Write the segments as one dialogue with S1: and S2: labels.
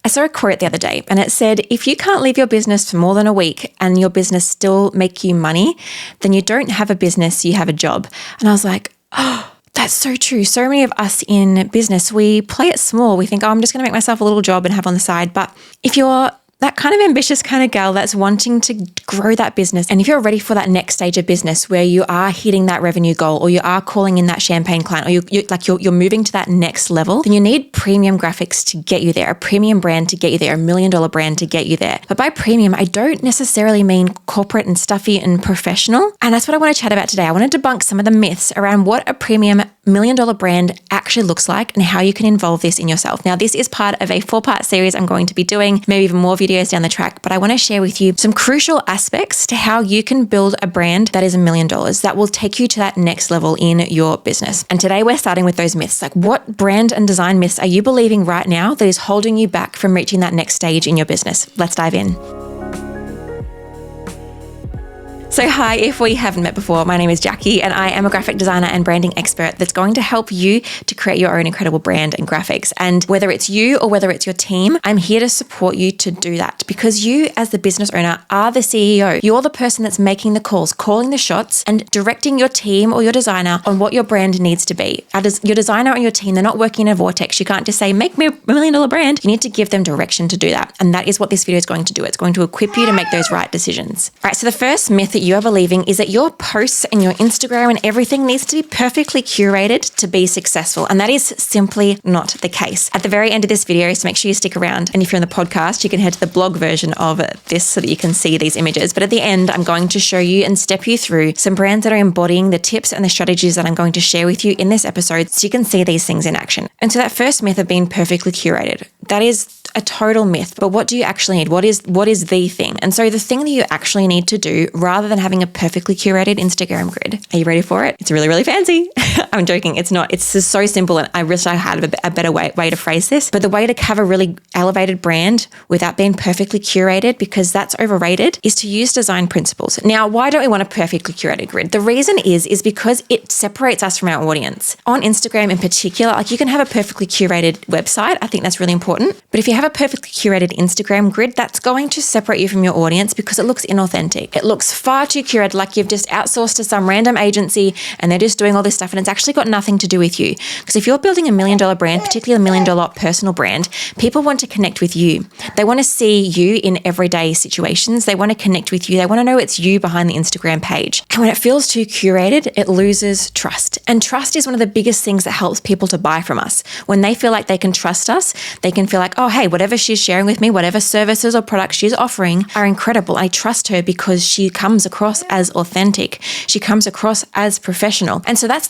S1: I saw a quote the other day and it said, if you can't leave your business for more than a week and your business still make you money, then you don't have a business, you have a job. And I was like, oh, that's so true. So many of us in business, we play it small. We think, oh, I'm just going to make myself a little job and have on the side. But if you're that kind of ambitious kind of gal that's wanting to grow that business, and if you're ready for that next stage of business where you are hitting that revenue goal, or you are calling in that champagne client, or you're moving to that next level, then you need premium graphics to get you there, a premium brand to get you there, $1 million brand to get you there. But by premium, I don't necessarily mean corporate and stuffy and professional. And that's what I want to chat about today. I want to debunk some of the myths around what a premium $1 million brand actually looks like and how you can involve this in yourself. Now, this is part of a 4-part series I'm going to be doing, maybe even more videos down the track, but I want to share with you some crucial aspects to how you can build a brand that is $1 million that will take you to that next level in your business. And today we're starting with those myths. Like, what brand and design myths are you believing right now that is holding you back from reaching that next stage in your business? Let's dive in. So hi, if we haven't met before, my name is Jacqui and I am a graphic designer and branding expert that's going to help you to create your own incredible brand and graphics. And whether it's you or whether it's your team, I'm here to support you to do that, because you as the business owner are the CEO. You're the person that's making the calls, calling the shots and directing your team or your designer on what your brand needs to be. Your designer and your team, they're not working in a vortex. You can't just say, make me $1 million brand. You need to give them direction to do that. And that is what this video is going to do. It's going to equip you to make those right decisions. All right, so the first myth that you are believing is that your posts and your Instagram and everything needs to be perfectly curated to be successful. And that is simply not the case. At the very end of this video, so make sure you stick around. And if you're on the podcast, you can head to the blog version of this so that you can see these images. But at the end, I'm going to show you and step you through some brands that are embodying the tips and the strategies that I'm going to share with you in this episode so you can see these things in action. And so that first myth of being perfectly curated, that is a total myth. But what do you actually need? What is the thing? And so the thing that you actually need to do, rather than having a perfectly curated Instagram grid, are you ready for it? It's really, really fancy. I'm joking. It's not. It's just so simple. And I wish I had a better way to phrase this. But the way to have a really elevated brand without being perfectly curated, because that's overrated, is to use design principles. Now, why don't we want a perfectly curated grid? The reason is because it separates us from our audience. On Instagram in particular, like, you can have a perfectly curated website. I think that's really important. But if you have a perfectly curated Instagram grid, that's going to separate you from your audience because it looks inauthentic. It looks far too curated, like you've just outsourced to some random agency and they're just doing all this stuff, and it's actually got nothing to do with you. Because if you're building $1 million brand, particularly $1 million personal brand, people want to connect with you. They want to see you in everyday situations. They want to connect with you. They want to know it's you behind the Instagram page. And when it feels too curated, it loses trust. And trust is one of the biggest things that helps people to buy from us. When they feel like they can trust us, they can feel like, oh, hey, whatever she's sharing with me, whatever services or products she's offering are incredible. I trust her because she comes across as authentic. She comes across as professional. And so that's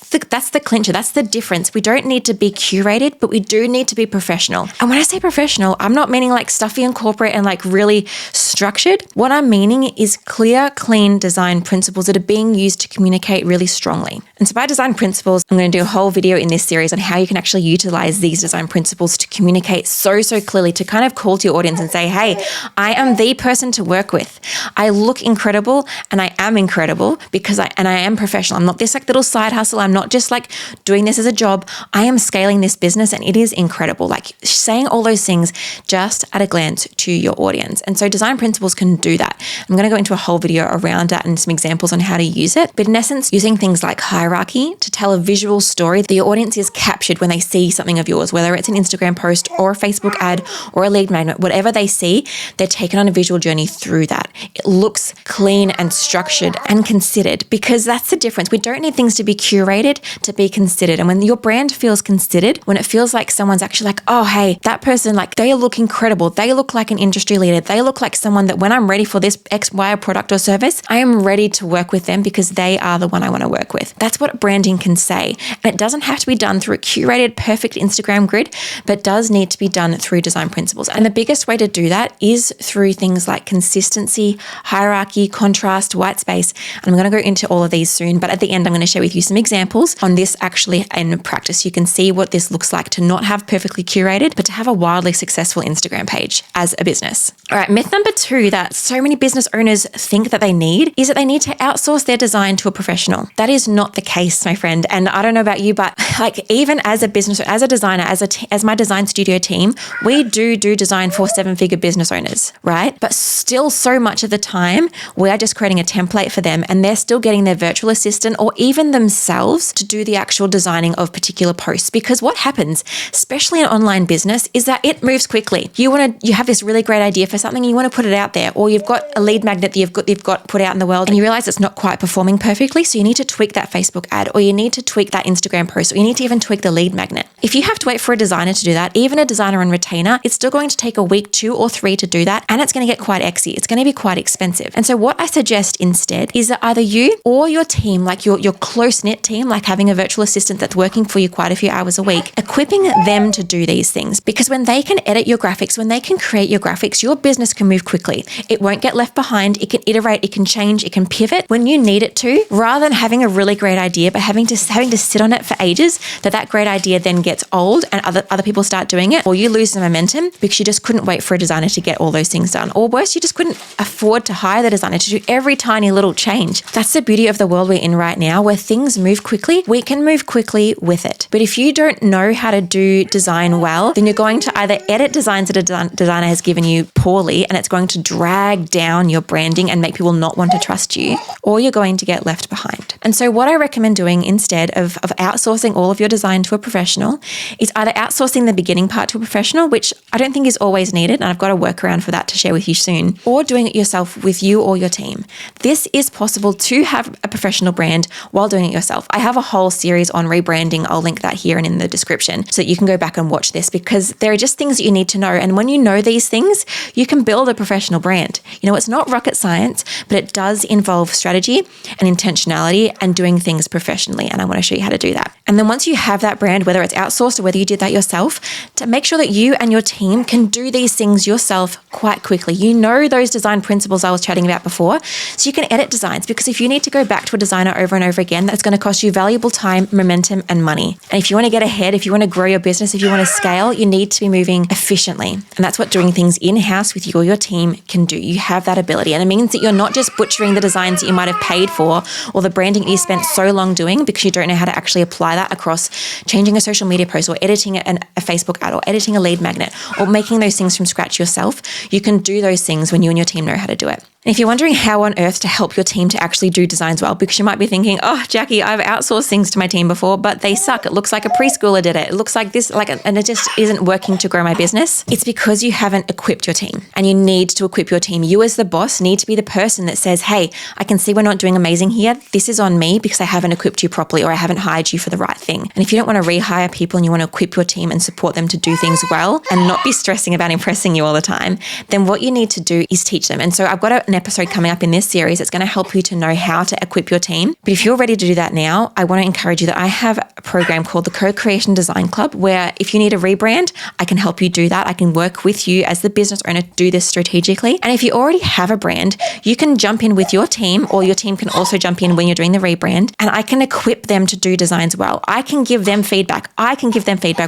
S1: the clincher. That's the difference. We don't need to be curated, but we do need to be professional. And when I say professional, I'm not meaning like stuffy and corporate and like really structured. What I'm meaning is clear, clean design principles that are being used to communicate really strongly. And so by design principles, I'm going to do a whole video in this series on how you can actually utilize these design principles to communicate so clearly, to kind of call to your audience and say, hey, I am the person to work with. I look incredible and I am incredible because I am professional. I'm not this like little side hustle. I'm not just like doing this as a job. I am scaling this business and it is incredible. Like saying all those things just at a glance to your audience. And so design principles can do that. I'm going to go into a whole video around that and some examples on how to use it. But in essence, using things like hierarchy to tell a visual story that your audience is captured when they see something of yours, whether it's an Instagram post or a Facebook ad or a lead magnet, whatever they see, they're taken on a visual journey through that. It looks clean and structured and considered, because that's the difference. We don't need things to be curated to be considered. And when your brand feels considered, when it feels like someone's actually like, oh, hey, that person, like they look incredible. They look like an industry leader. They look like someone that when I'm ready for this X, Y product or service, I am ready to work with them because they are the one I want to work with. That's what branding can say. And it doesn't have to be done through a curated, perfect Instagram grid, but does need to be done through design principles. And the biggest way to do that is through things like consistency, hierarchy, contrast, white space. And I'm going to go into all of these soon, but at the end, I'm going to share with you some examples on this actually in practice. You can see what this looks like to not have perfectly curated, but to have a wildly successful Instagram page as a business. All right, myth number 2 that so many business owners think that they need is that they need to outsource their design to a professional. That is not the case, my friend. And I don't know about you, but like even as a business, as a designer, as my design studio team, we do design for 7-figure business owners, right? But still so much of the time, we are just creating a template for them and they're still getting their virtual assistant or even themselves to do the actual designing of particular posts. Because what happens, especially in online business, is that it moves quickly. You have this really great idea for something and you want to put it out there, or you've got a lead magnet that you've got put out in the world and you realize it's not quite performing perfectly. So you need to tweak that Facebook ad, or you need to tweak that Instagram post, or you need to even tweak the lead magnet. If you have to wait for a designer to do that, even a designer on retainer, it's still going to take a week, 2 or 3 to do that. And it's going to get quite exy. It's going to be quite expensive. And so what I suggest instead is that either you or your team, like your close-knit team, like having a virtual assistant that's working for you quite a few hours a week, equipping them to do these things. Because when they can edit your graphics, when they can create your graphics, your business can move quickly. It won't get left behind. It can iterate, it can change, it can pivot when you need it to, rather than having a really great idea, but having to sit on it for ages, that great idea then gets old and other people start doing it, or you lose the momentum because you just couldn't wait for a designer to get all those things done. Or worse, you just couldn't afford to hire the designer to do every tiny little change. That's the beauty of the world we're in right now, where things move quickly. We can move quickly with it. But if you don't know how to do design well, then you're going to either edit designs that a designer has given you poorly, and it's going to drag down your branding and make people not want to trust you, or you're going to get left behind. And so what I recommend doing instead of outsourcing all of your design to a professional is either outsourcing the beginning part to a professional, which I don't think is always needed, and I've got a workaround for that to share with you soon, or doing it yourself with you or your team. This is possible to have a professional brand while doing it yourself. I have a whole series on rebranding. I'll link that here and in the description so that you can go back and watch this, because there are just things that you need to know. And when you know these things, you can build a professional brand. You know, it's not rocket science, but it does involve strategy and intentionality and doing things professionally. And I want to show you how to do that. And then once you have that brand, whether it's outsourced or whether you did that yourself, to make sure that you and your team can do these things yourself quite quickly. You know those design principles I was chatting about before, so you can edit designs, because if you need to go back to a designer over and over again, that's going to cost you valuable time, momentum, and money. And if you want to get ahead, if you want to grow your business, if you want to scale, you need to be moving efficiently. And that's what doing things in-house with you or your team can do. You have that ability. And it means that you're not just butchering the designs that you might have paid for or the branding that you spent so long doing because you don't know how to actually apply that across changing a social media post or editing a Facebook ad or editing a lead magnet or making those things from scratch yourself. You can do those things when you and your team know how to do it. And if you're wondering how on earth to help your team to actually do designs well, because you might be thinking, oh, Jacqui, I've outsourced things to my team before, but they suck. It looks like a preschooler did it. It looks like this, and it just isn't working to grow my business. It's because you haven't equipped your team, and you need to equip your team. You as the boss need to be the person that says, hey, I can see we're not doing amazing here. This is on me because I haven't equipped you properly, or I haven't hired you for the right thing. And if you don't want to rehire people and you want to equip your team and support them to do things well and not be stressing about impressing you all the time, then what you need to do is teach them. And so I've got an episode coming up in this series that's going to help you to know how to equip your team. But if you're ready to do that now, I want to encourage you that I have a program called the Co-Creation Design Club, where if you need a rebrand, I can help you do that. I can work with you as the business owner to do this strategically. And if you already have a brand, you can jump in with your team, or your team can also jump in when you're doing the rebrand, and I can equip them to do designs well. I can give them feedback.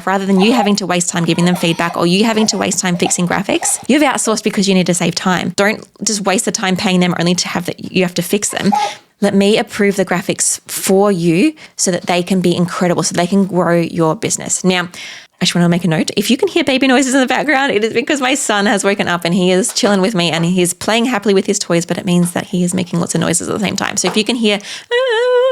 S1: Rather than you having to waste time giving them feedback or you having to waste time fixing graphics. You've outsourced because you need to save time. Don't just waste the time paying them only to have that you have to fix them. Let me approve the graphics for you so that they can be incredible, so they can grow your business. Now, I just want to make a note. If you can hear baby noises in the background, it is because my son has woken up and he is chilling with me and he's playing happily with his toys, but it means that he is making lots of noises at the same time. So if you can hear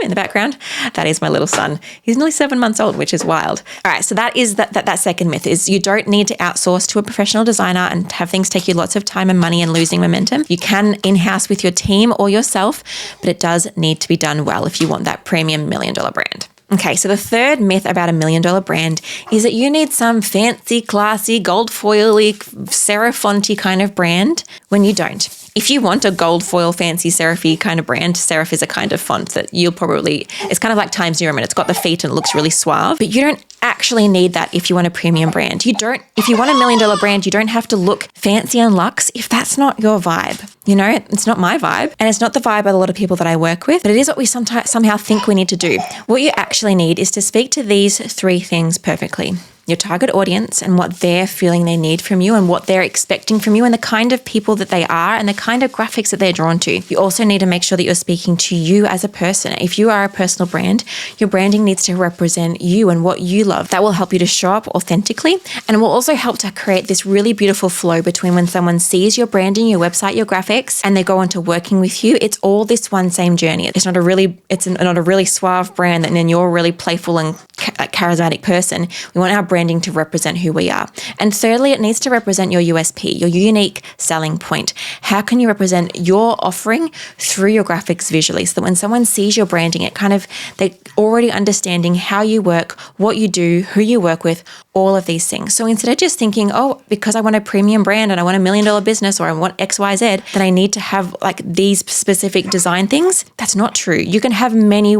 S1: in the background, that is my little son. He's nearly 7 months old, which is wild. All right, so that is that second myth is you don't need to outsource to a professional designer and have things take you lots of time and money and losing momentum. You can in-house with your team or yourself, but it does need to be done well if you want that premium $1 million brand. Okay, so the third myth about $1 million brand is that you need some fancy, classy, gold foily, serif-fonty kind of brand when you don't. If you want a gold foil, fancy, serif-y kind of brand, serif is a kind of font that it's kind of like Times New Roman. It's got the feet and it looks really suave, but you don't actually need that if you want a premium brand. If you want $1 million brand, you don't have to look fancy and luxe if that's not your vibe. You know, it's not my vibe, and it's not the vibe of a lot of people that I work with, but it is what we somehow think we need to do. What you actually need is to speak to these 3 things perfectly. your target audience and what they're feeling they need from you and what they're expecting from you and the kind of people that they are and the kind of graphics that they're drawn to. You also need to make sure that you're speaking to you as a person. If you are a personal brand, your branding needs to represent you and what you love. That will help you to show up authentically, and it will also help to create this really beautiful flow between when someone sees your branding, your website, your graphics, and they go into working with you. It's all this one same journey. It's not a really suave brand and then you're a really playful and charismatic person. We want our branding to represent who we are. And thirdly, it needs to represent your USP, your unique selling point. How can you represent your offering through your graphics visually so that when someone sees your branding, they're already understanding how you work, what you do, who you work with, all of these things. So instead of just thinking, oh, because I want a premium brand and I want $1 million business or I want XYZ, then I need to have like these specific design things. That's not true. You can have many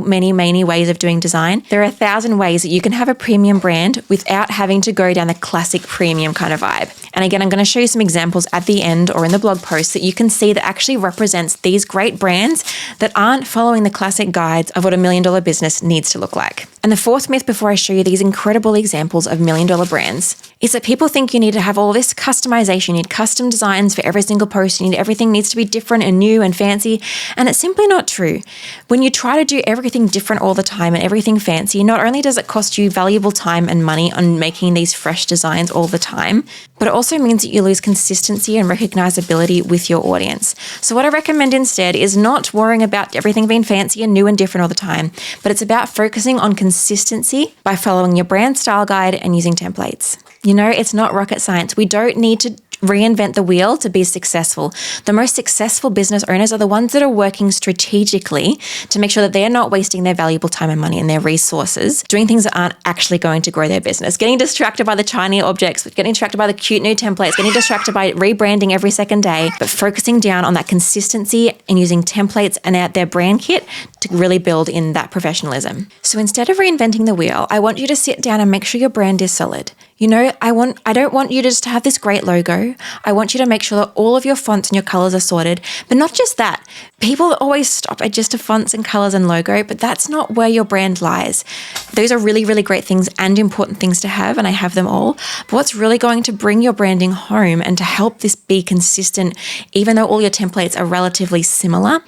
S1: ways of doing design. There are 1,000 ways that you can have a premium brand without having to go down the classic premium kind of vibe. And again, I'm going to show you some examples at the end or in the blog post that you can see that actually represents these great brands that aren't following the classic guides of what a $1 million business needs to look like. And the fourth myth before I show you these incredible examples of $1 million brands is that people think you need to have all this customization, you need custom designs for every single post, everything needs to be different and new and fancy. And it's simply not true. When you try to do everything different all the time and everything fancy, not only does it cost you valuable time and money on making these fresh designs all the time, but it also means that you lose consistency and recognizability with your audience. So what I recommend instead is not worrying about everything being fancy and new and different all the time, but it's about focusing on consistency by following your brand style guide and using templates. It's not rocket science. We don't need to reinvent the wheel to be successful. The most successful business owners are the ones that are working strategically to make sure that they're not wasting their valuable time and money and their resources doing things that aren't actually going to grow their business, getting distracted by the shiny objects, getting distracted by the cute new templates, getting distracted by rebranding every second day, but focusing down on that consistency and using templates and their brand kit to really build in that professionalism. So instead of reinventing the wheel, I want you to sit down and make sure your brand is solid. I don't want you to just have this great logo. I want you to make sure that all of your fonts and your colors are sorted. But not just that. People always stop at just fonts and colors and logo, but that's not where your brand lies. Those are really, really great things and important things to have, and I have them all. But what's really going to bring your branding home and to help this be consistent, even though all your templates are relatively similar,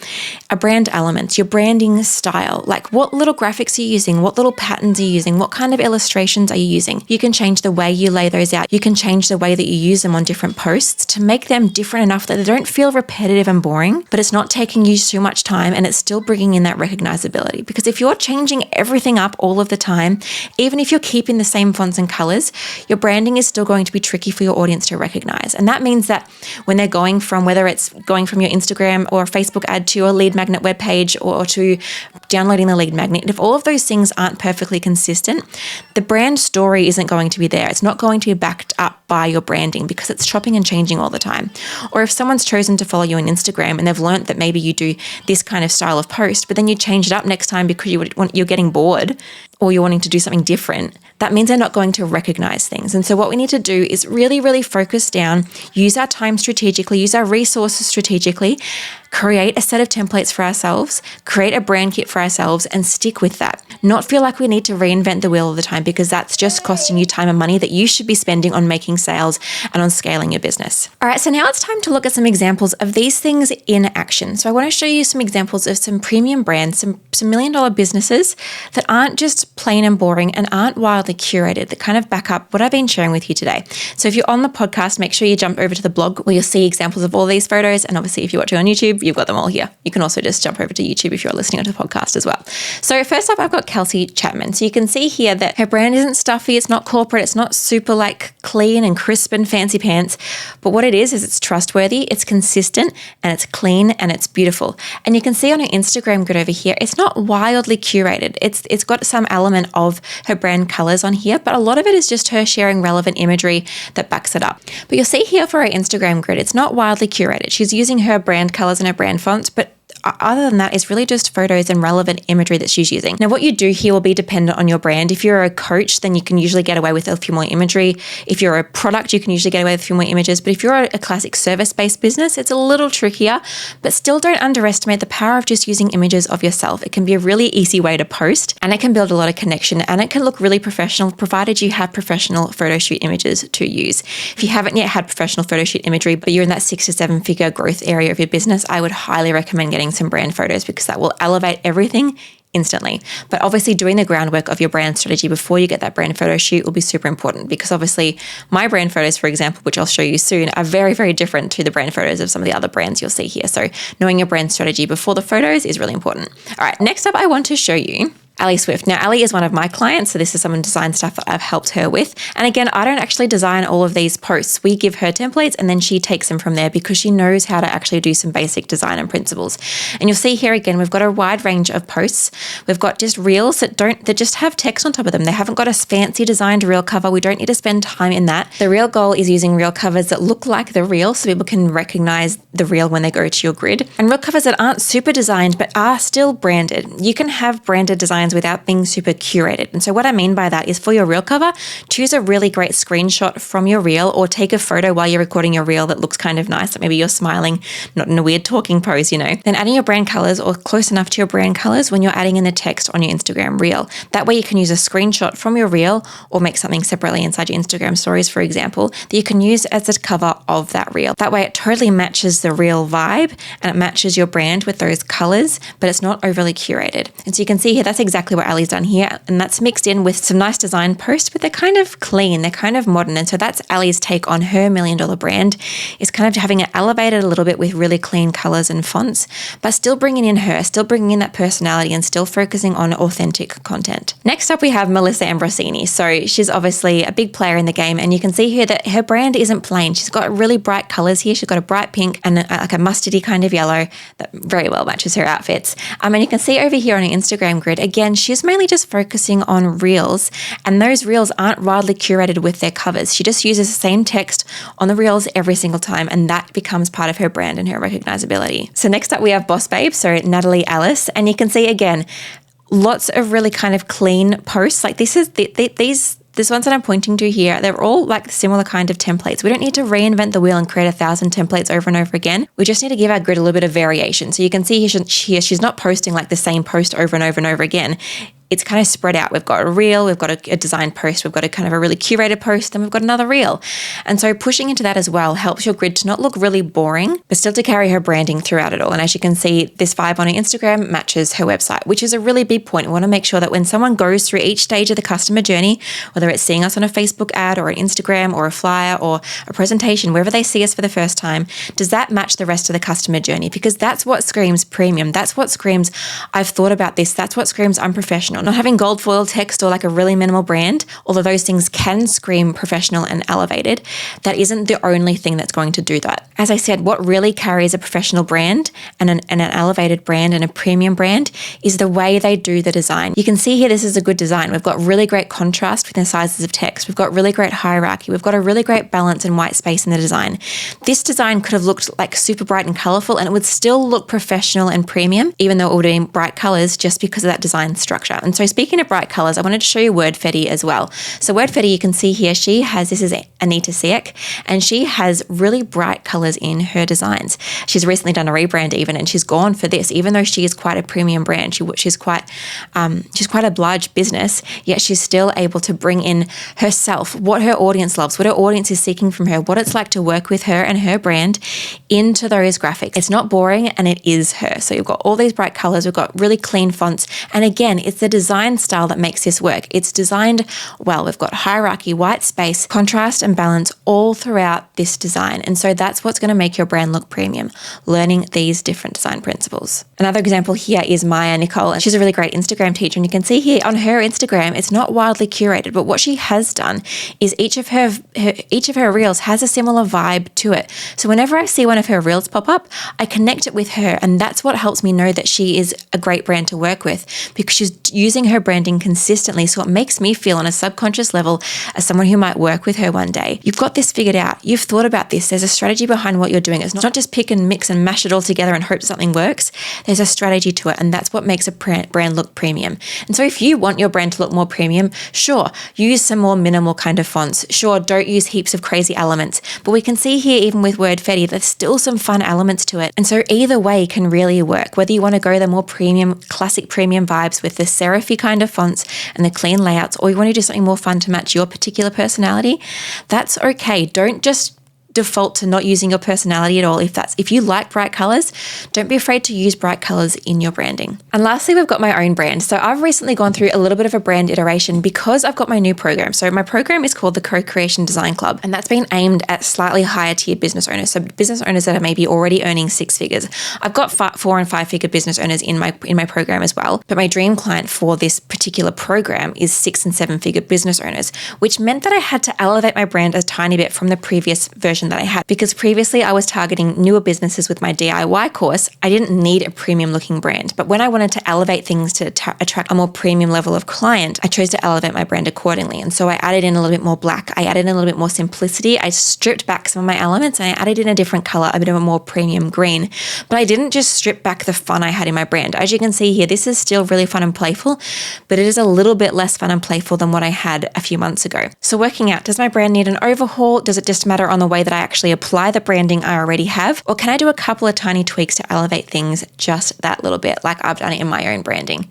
S1: are brand elements, your branding style. Like what little graphics are you using? What little patterns are you using? What kind of illustrations are you using? You can change the way you lay those out. You can change the way that you use them on different posts to make them different enough that they don't feel repetitive and boring, but it's not taking you too much time and it's still bringing in that recognizability. Because if you're changing everything up all of the time, even if you're keeping the same fonts and colors, your branding is still going to be tricky for your audience to recognize. And that means that when they're going from, whether it's going from your Instagram or a Facebook ad to a lead magnet webpage or to downloading the lead magnet, if all of those things aren't perfectly consistent, the brand story isn't going to be there. It's not going to be backed up by your branding because it's chopping and changing all the time. Or if someone's chosen to follow you on Instagram and they've learned that maybe you do this kind of style of post, but then you change it up next time because you're getting bored or you're wanting to do something different, that means they're not going to recognize things. And so what we need to do is really, really focus down, use our time strategically, use our resources strategically, create a set of templates for ourselves, create a brand kit for ourselves, and stick with that. Not feel like we need to reinvent the wheel all the time because that's just costing you time and money that you should be spending on making sales and on scaling your business. All right, so now it's time to look at some examples of these things in action. So I want to show you some examples of some premium brands, some $1 million businesses that aren't just plain and boring and aren't wildly curated, that kind of back up what I've been sharing with you today. So if you're on the podcast, make sure you jump over to the blog where you'll see examples of all these photos. And obviously, if you're watching on YouTube, you've got them all here. You can also just jump over to YouTube if you're listening to the podcast as well. So first up, I've got Kelsey Chapman. So you can see here that her brand isn't stuffy, it's not corporate, it's not super like clean and crisp and fancy pants. But what it is it's trustworthy, it's consistent, and it's clean and it's beautiful. And you can see on her Instagram grid over here, it's not wildly curated. It's got some element of her brand colors on here, but a lot of it is just her sharing relevant imagery that backs it up. But you'll see here for her Instagram grid, it's not wildly curated. She's using her brand colors and her brand fonts, but other than that, it's really just photos and relevant imagery that she's using. Now, what you do here will be dependent on your brand. If you're a coach, then you can usually get away with a few more imagery. If you're a product, you can usually get away with a few more images. But if you're a classic service-based business, it's a little trickier, but still don't underestimate the power of just using images of yourself. It can be a really easy way to post, and it can build a lot of connection, and it can look really professional, provided you have professional photo shoot images to use. If you haven't yet had professional photo shoot imagery, but you're in that 6 to 7 figure growth area of your business, I would highly recommend getting some brand photos because that will elevate everything instantly. But obviously doing the groundwork of your brand strategy before you get that brand photo shoot will be super important, because obviously my brand photos, for example, which I'll show you soon, are very, very different to the brand photos of some of the other brands you'll see here. So knowing your brand strategy before the photos is really important. All right, next up, I want to show you Ali Swift. Now, Ali is one of my clients, so this is some design stuff that I've helped her with. And again, I don't actually design all of these posts. We give her templates and then she takes them from there because she knows how to actually do some basic design and principles. And you'll see here again, we've got a wide range of posts. We've got just reels that just have text on top of them. They haven't got a fancy designed reel cover. We don't need to spend time in that. The real goal is using reel covers that look like the reel so people can recognize the reel when they go to your grid. And reel covers that aren't super designed but are still branded. You can have branded designs without being super curated. And so what I mean by that is for your reel cover, choose a really great screenshot from your reel or take a photo while you're recording your reel that looks kind of nice. Like maybe you're smiling, not in a weird talking pose, Then adding your brand colors or close enough to your brand colors when you're adding in the text on your Instagram reel. That way you can use a screenshot from your reel or make something separately inside your Instagram stories, for example, that you can use as the cover of that reel. That way it totally matches the reel vibe and it matches your brand with those colors, but it's not overly curated. And so you can see here, that's exactly what Ali's done here. And that's mixed in with some nice design posts, but they're kind of clean, they're kind of modern. And so that's Ali's take on her $1 million brand, is kind of having it elevated a little bit with really clean colors and fonts, but still bringing in her, still bringing in that personality and still focusing on authentic content. Next up, we have Melissa Ambrosini. So she's obviously a big player in the game, and you can see here that her brand isn't plain. She's got really bright colors here. She's got a bright pink and like a mustardy kind of yellow that very well matches her outfits. And you can see over here on her Instagram grid, again, she's mainly just focusing on reels, and those reels aren't wildly curated with their covers. She just uses the same text on the reels every single time, and that becomes part of her brand and her recognizability. So next up we have Boss Babe, so Natalie Alice, and you can see again, lots of really kind of clean posts. Like this ones that I'm pointing to here, they're all like similar kind of templates. We don't need to reinvent the wheel and create 1,000 templates over and over again. We just need to give our grid a little bit of variation. So you can see here, she's not posting like the same post over and over and over again. It's kind of spread out. We've got a reel, we've got a design post, we've got a kind of a really curated post, then we've got another reel. And so pushing into that as well helps your grid to not look really boring, but still to carry her branding throughout it all. And as you can see, this vibe on her Instagram matches her website, which is a really big point. We want to make sure that when someone goes through each stage of the customer journey, whether it's seeing us on a Facebook ad or an Instagram or a flyer or a presentation, wherever they see us for the first time, does that match the rest of the customer journey? Because that's what screams premium. That's what screams, I've thought about this. That's what screams, I'm professional. Not having gold foil text or like a really minimal brand, although those things can scream professional and elevated, that isn't the only thing that's going to do that. As I said, what really carries a professional brand and an elevated brand and a premium brand is the way they do the design. You can see here, this is a good design. We've got really great contrast within the sizes of text. We've got really great hierarchy. We've got a really great balance and white space in the design. This design could have looked like super bright and colorful, and it would still look professional and premium, even though it would be in bright colors just because of that design structure. And so speaking of bright colors, I wanted to show you WordFetty as well. So WordFetty, you can see here, this is Anita Siak, and she has really bright colors in her designs. She's recently done a rebrand even, and she's gone for this, even though she is quite a premium brand. She's quite a large business, yet she's still able to bring in herself, what her audience loves, what her audience is seeking from her, what it's like to work with her and her brand into those graphics. It's not boring, and it is her. So you've got all these bright colors, we've got really clean fonts, and again, it's the design style that makes this work. It's designed well. We've got hierarchy, white space, contrast, and balance all throughout this design. And so that's what's going to make your brand look premium, learning these different design principles. Another example here is Maya Nicole, and she's a really great Instagram teacher. And you can see here on her Instagram, it's not wildly curated, but what she has done is each of her reels has a similar vibe to it. So whenever I see one of her reels pop up, I connect it with her, and that's what helps me know that she is a great brand to work with, because she's using her branding consistently. So it makes me feel on a subconscious level as someone who might work with her one day. You've got this figured out. You've thought about this. There's a strategy behind behind what you're doing. It's not just pick and mix and mash it all together and hope something works. There's a strategy to it, and that's what makes a brand look premium. And so if you want your brand to look more premium, sure, use some more minimal kind of fonts. Sure, don't use heaps of crazy elements. But we can see here, even with WordFetti, there's still some fun elements to it. And so either way can really work. Whether you want to go the more premium, classic premium vibes with the serify kind of fonts and the clean layouts, or you want to do something more fun to match your particular personality, that's okay. Don't just default to not using your personality at all. If you like bright colors, don't be afraid to use bright colors in your branding. And lastly, we've got my own brand. So I've recently gone through a little bit of a brand iteration because I've got my new program. So my program is called the Co-Creation Design Club, and that's been aimed at slightly higher tier business owners. So business owners that are maybe already earning 6 figures. I've got 4 and 5 figure business owners in my program as well. But my dream client for this particular program is 6 and 7 figure business owners, which meant that I had to elevate my brand a tiny bit from the previous version that I had, because previously I was targeting newer businesses with my DIY course. I didn't need a premium looking brand, but when I wanted to elevate things to attract a more premium level of client, I chose to elevate my brand accordingly. And so I added in a little bit more black. I added in a little bit more simplicity. I stripped back some of my elements and I added in a different color, a bit of a more premium green. But I didn't just strip back the fun I had in my brand. As you can see here, this is still really fun and playful, but it is a little bit less fun and playful than what I had a few months ago. So working out, does my brand need an overhaul? Does it just matter on the way that I actually apply the branding I already have? Or can I do a couple of tiny tweaks to elevate things just that little bit, like I've done it in my own branding?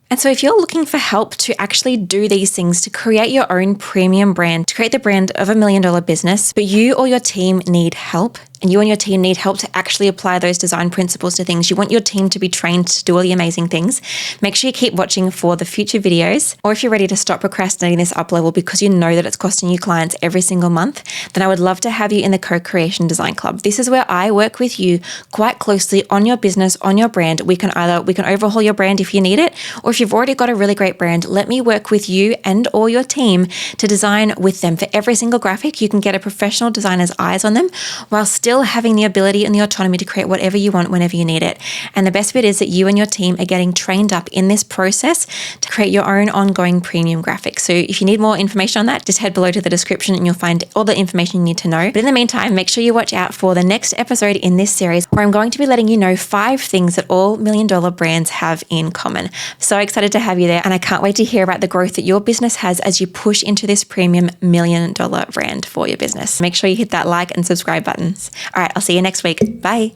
S1: And so if you're looking for help to actually do these things, to create your own premium brand, to create the brand of $1 million business, but you or your team need help, and you and your team need help to actually apply those design principles to things, you want your team to be trained to do all the amazing things, make sure you keep watching for the future videos. Or if you're ready to stop procrastinating this up level because you know that it's costing you clients every single month, then I would love to have you in the Co-Creation Design Club. This is where I work with you quite closely on your business, on your brand. We can overhaul your brand if you need it, or if you've already got a really great brand, let me work with you and or your team to design with them. For every single graphic, you can get a professional designer's eyes on them while still having the ability and the autonomy to create whatever you want whenever you need it. And the best bit is that you and your team are getting trained up in this process to create your own ongoing premium graphics. So if you need more information on that, just head below to the description and you'll find all the information you need to know. But in the meantime, make sure you watch out for the next episode in this series where I'm going to be letting you know 5 things that all $1 million brands have in common. So excited to have you there, and I can't wait to hear about the growth that your business has as you push into this premium $1 million brand for your business. Make sure you hit that like and subscribe buttons. All right, I'll see you next week. Bye.